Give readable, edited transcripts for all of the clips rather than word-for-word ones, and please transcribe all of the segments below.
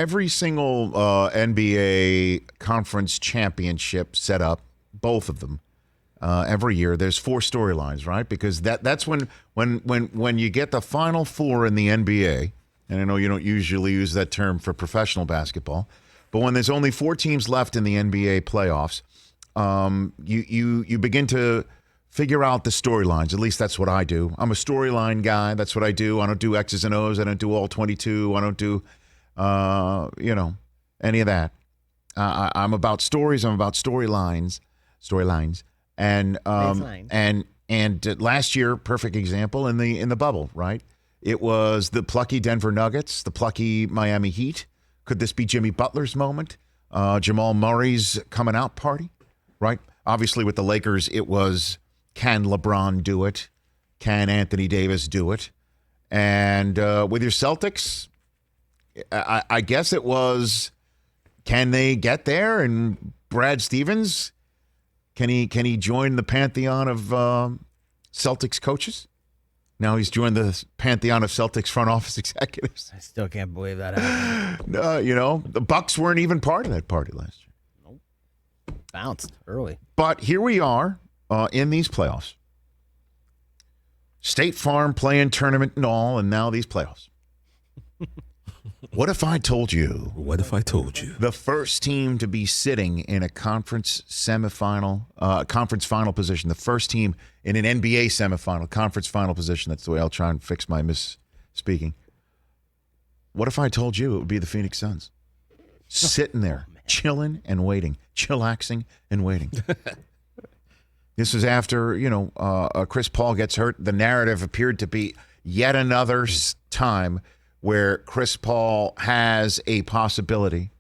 Every single NBA conference championship set up, both of them, every year, there's 4 storylines, right? Because that's when you get the Final Four in the NBA, and I know you don't usually use that term for professional basketball, but when there's only 4 teams left in the NBA playoffs, you begin to figure out the storylines. At least that's what I do. I'm a storyline guy. That's what I do. I don't do X's and O's. I don't do all 22. I don't do any of that. I'm about stories. I'm about storylines, and last year, perfect example in the bubble, right? It was the plucky Denver Nuggets, the plucky Miami Heat. Could this be Jimmy Butler's moment? Jamal Murray's coming out party, right? Obviously, with the Lakers, it was, can LeBron do it? Can Anthony Davis do it? And with your Celtics, I guess it was, can they get there? And Brad Stevens, can he join the pantheon of Celtics coaches? Now he's joined the pantheon of Celtics front office executives. I still can't believe that happened. The Bucks weren't even part of that party last year. Nope. Bounced early. But here we are in these playoffs. State Farm playing tournament and all, and now these playoffs. What if I told you? What if I told you? The first team to be sitting in a conference semifinal, conference final position, the first team in an NBA semifinal, conference final position. That's the way I'll try and fix my misspeaking. What if I told you it would be the Phoenix Suns? Sitting there, chilling and waiting, chillaxing and waiting. This was after, Chris Paul gets hurt. The narrative appeared to be yet another time where Chris Paul has a possibility.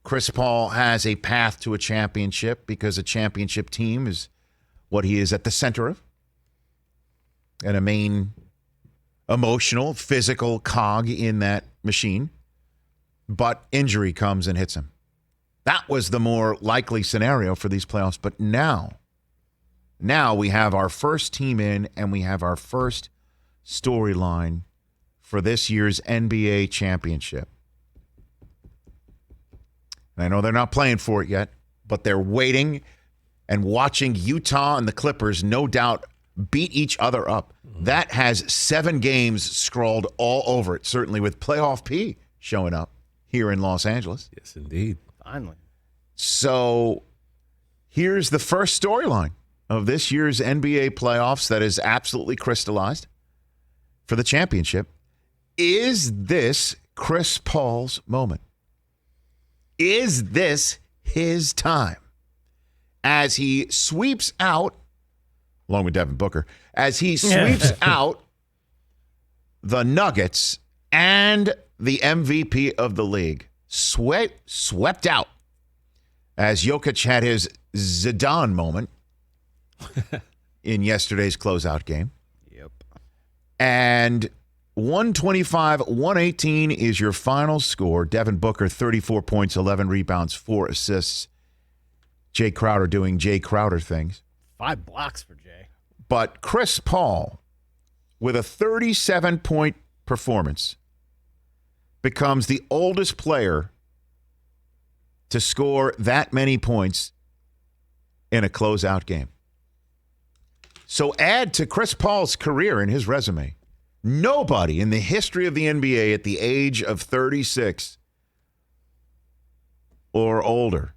Chris Paul has a path to a championship because a championship team is what he is at the center of. And a main emotional, physical cog in that machine. But injury comes and hits him. That was the more likely scenario for these playoffs. But now we have our first team in and we have our first storyline for this year's NBA championship. And I know they're not playing for it yet, but they're waiting and watching Utah and the Clippers, no doubt, beat each other up. Mm-hmm. That has 7 games scrawled all over it, certainly with Playoff P showing up here in Los Angeles. Yes, indeed. Finally. So here's the first storyline of this year's NBA playoffs that is absolutely crystallized for the championship. Is this Chris Paul's moment? Is this his time? As he sweeps out, along with Devin Booker, as he sweeps out the Nuggets and the MVP of the league, swept out, as Jokic had his Zidane moment in yesterday's closeout game. Yep. And 125-118 is your final score. Devin Booker, 34 points, 11 rebounds, 4 assists. Jay Crowder doing Jay Crowder things. 5 blocks for Jay. But Chris Paul, with a 37-point performance, becomes the oldest player to score that many points in a closeout game. So add to Chris Paul's career and his resume. Nobody in the history of the NBA at the age of 36 or older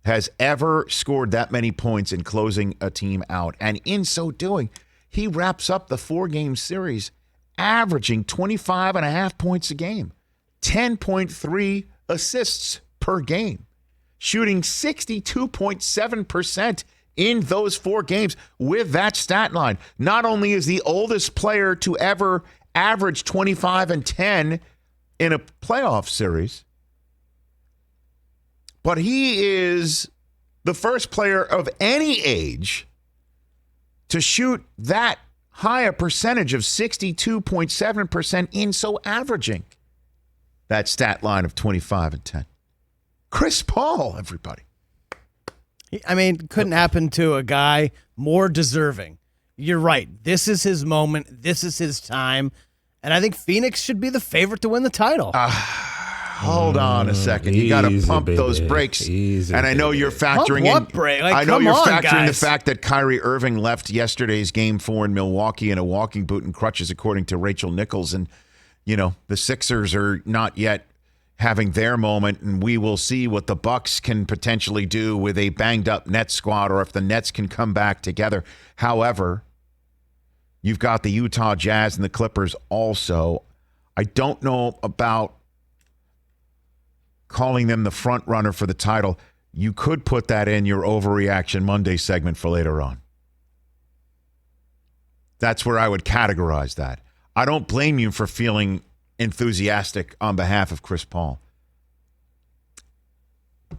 has ever scored that many points in closing a team out. And in so doing, he wraps up the 4-game series averaging 25.5 points a game, 10.3 assists per game, shooting 62.7% in those 4 games with that stat line. Not only is the oldest player to ever average 25 and 10 in a playoff series, but he is the first player of any age to shoot that high a percentage of 62.7% in so averaging that stat line of 25 and 10. Chris Paul, everybody. I mean, couldn't happen to a guy more deserving. You're right. This is his moment. This is his time. And I think Phoenix should be the favorite to win the title. Hold on a second. You got to Easy, pump baby. those brakes. Easy, And I know you're factoring Pump in. what brake? Like, I know come you're on, factoring the guys. fact that Kyrie Irving left yesterday's Game 4 in Milwaukee in a walking boot and crutches, according to Rachel Nichols. And, the Sixers are not yet having their moment, and we will see what the Bucks can potentially do with a banged-up Nets squad, or if the Nets can come back together. However, you've got the Utah Jazz and the Clippers also. I don't know about calling them the front runner for the title. You could put that in your Overreaction Monday segment for later on. That's where I would categorize that. I don't blame you for feeling enthusiastic on behalf of Chris Paul.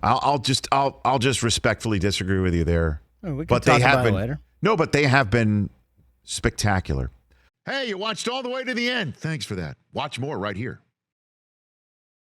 I'll just respectfully disagree with you there. Oh, we can talk about it later. No, but they have been spectacular. Hey, you watched all the way to the end. Thanks for that. Watch more right here.